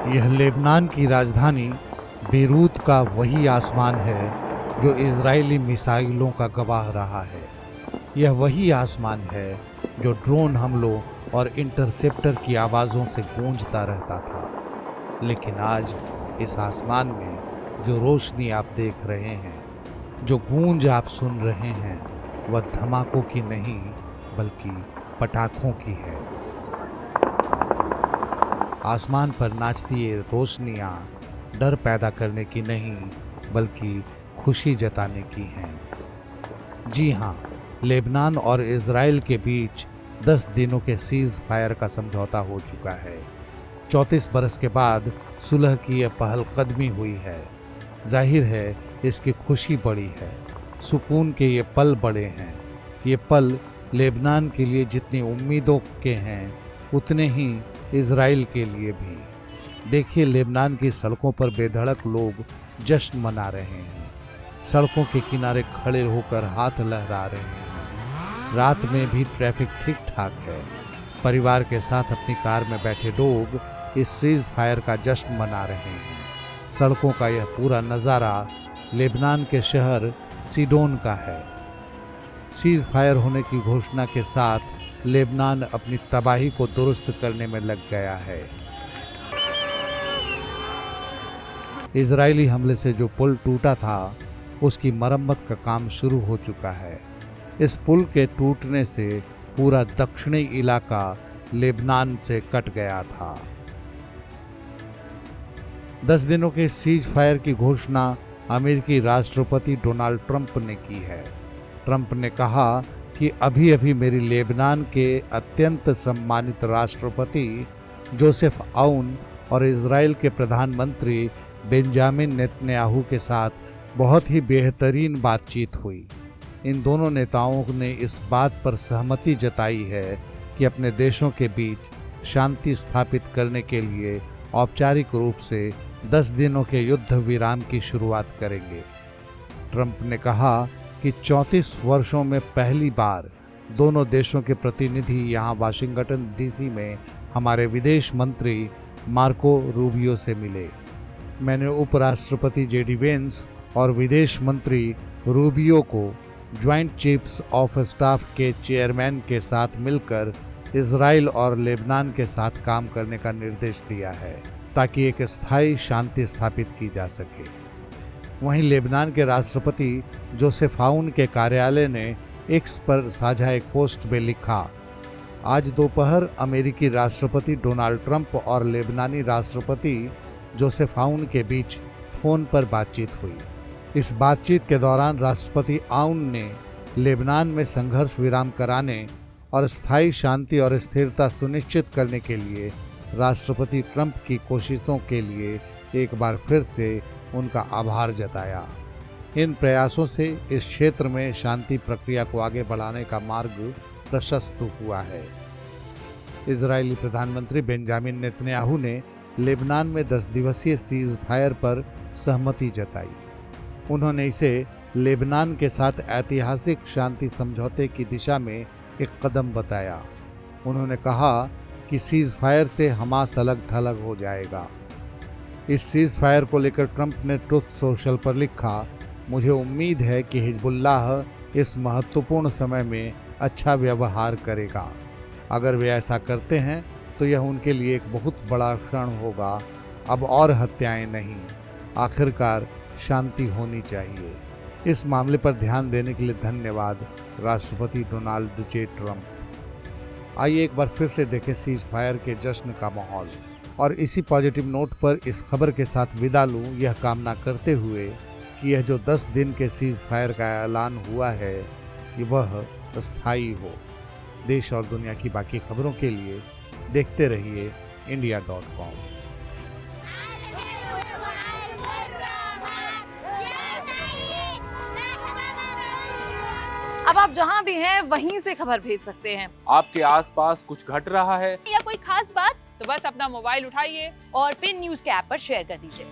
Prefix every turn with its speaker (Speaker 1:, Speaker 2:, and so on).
Speaker 1: यह लेबनान की राजधानी बेरूत का वही आसमान है जो इजरायली मिसाइलों का गवाह रहा है। यह वही आसमान है जो ड्रोन हमलों और इंटरसेप्टर की आवाज़ों से गूंजता रहता था। लेकिन आज इस आसमान में जो रोशनी आप देख रहे हैं, जो गूंज आप सुन रहे हैं, वह धमाकों की नहीं बल्कि पटाखों की है। आसमान पर नाचती ये रोशनियाँ डर पैदा करने की नहीं बल्कि खुशी जताने की हैं। जी हाँ, लेबनान और इजराइल के बीच 10 दिनों के सीज फायर का समझौता हो चुका है। 34 बरस के बाद सुलह की यह पहल कदमी हुई है। जाहिर है इसकी खुशी बड़ी है, सुकून के ये पल बड़े हैं। ये पल लेबनान के लिए जितनी उम्मीदों के हैं उतने ही इजराइल के लिए भी। देखिए, लेबनान की सड़कों पर बेधड़क लोग जश्न मना रहे हैं, सड़कों के किनारे खड़े होकर हाथ लहरा रहे हैं। रात में भी ट्रैफिक ठीक ठाक है। परिवार के साथ अपनी कार में बैठे लोग इस सीज फायर का जश्न मना रहे हैं। सड़कों का यह पूरा नज़ारा लेबनान के शहर सीडोन का है। सीज फायर होने की घोषणा के साथ लेबनान अपनी तबाही को दुरुस्त करने में लग गया है। इजरायली हमले से जो पुल टूटा था उसकी मरम्मत का काम शुरू हो चुका है। इस पुल के टूटने से पूरा दक्षिणी इलाका लेबनान से कट गया था। 10 दिनों के सीज फायर की घोषणा अमेरिकी राष्ट्रपति डोनाल्ड ट्रंप ने की है। ट्रंप ने कहा कि अभी अभी मेरी लेबनान के अत्यंत सम्मानित राष्ट्रपति जोसेफ आउन और इजराइल के प्रधानमंत्री बेंजामिन नेतन्याहू के साथ बहुत ही बेहतरीन बातचीत हुई। इन दोनों नेताओं ने इस बात पर सहमति जताई है कि अपने देशों के बीच शांति स्थापित करने के लिए औपचारिक रूप से 10 दिनों के युद्ध विराम की शुरुआत करेंगे। ट्रंप ने कहा कि 34 वर्षों में पहली बार दोनों देशों के प्रतिनिधि यहाँ वाशिंगटन डीसी में हमारे विदेश मंत्री मार्को रूबियो से मिले। मैंने उपराष्ट्रपति जेडी वेंस और विदेश मंत्री रूबियो को ज्वाइंट चीफ्स ऑफ स्टाफ के चेयरमैन के साथ मिलकर इजराइल और लेबनान के साथ काम करने का निर्देश दिया है ताकि एक स्थायी शांति स्थापित की जा सके। वहीं लेबनान के राष्ट्रपति जोसेफ आउन के कार्यालय ने एक्स पर साझा एक पोस्ट में लिखा, आज दोपहर अमेरिकी राष्ट्रपति डोनाल्ड ट्रंप और लेबनानी राष्ट्रपति जोसेफ आउन के बीच फोन पर बातचीत हुई। इस बातचीत के दौरान राष्ट्रपति आउन ने लेबनान में संघर्ष विराम कराने और स्थायी शांति और स्थिरता सुनिश्चित करने के लिए राष्ट्रपति ट्रंप की कोशिशों के लिए एक बार फिर से उनका आभार जताया। इन प्रयासों से इस क्षेत्र में शांति प्रक्रिया को आगे बढ़ाने का मार्ग प्रशस्त हुआ है। इजरायली प्रधानमंत्री बेंजामिन नेतन्याहू ने लेबनान में 10 दिवसीय सीज फायर पर सहमति जताई। उन्होंने इसे लेबनान के साथ ऐतिहासिक शांति समझौते की दिशा में एक कदम बताया। उन्होंने कहा कि सीज फायर से हमास अलग थलग हो जाएगा। इस सीज फायर को लेकर ट्रंप ने ट्रुथ सोशल पर लिखा, मुझे उम्मीद है कि हिजबुल्लाह इस महत्वपूर्ण समय में अच्छा व्यवहार करेगा। अगर वे ऐसा करते हैं तो यह उनके लिए एक बहुत बड़ा क्षण होगा। अब और हत्याएं नहीं, आखिरकार शांति होनी चाहिए। इस मामले पर ध्यान देने के लिए धन्यवाद राष्ट्रपति डोनाल्ड जे ट्रंप। आइए एक बार फिर से देखें सीज फायर के जश्न का माहौल और इसी पॉजिटिव नोट पर इस खबर के साथ विदा लूं, यह कामना करते हुए कि यह जो 10 दिन के सीज फायर का ऐलान हुआ है कि वह स्थायी हो। देश और दुनिया की बाकी खबरों के लिए देखते रहिए India.com।
Speaker 2: अब आप जहां भी हैं वहीं से खबर भेज सकते हैं।
Speaker 3: आपके आसपास कुछ घट रहा है
Speaker 4: या कोई खास बात,
Speaker 2: तो बस अपना मोबाइल उठाइए
Speaker 4: और फिर न्यूज़ के ऐप पर शेयर कर दीजिए।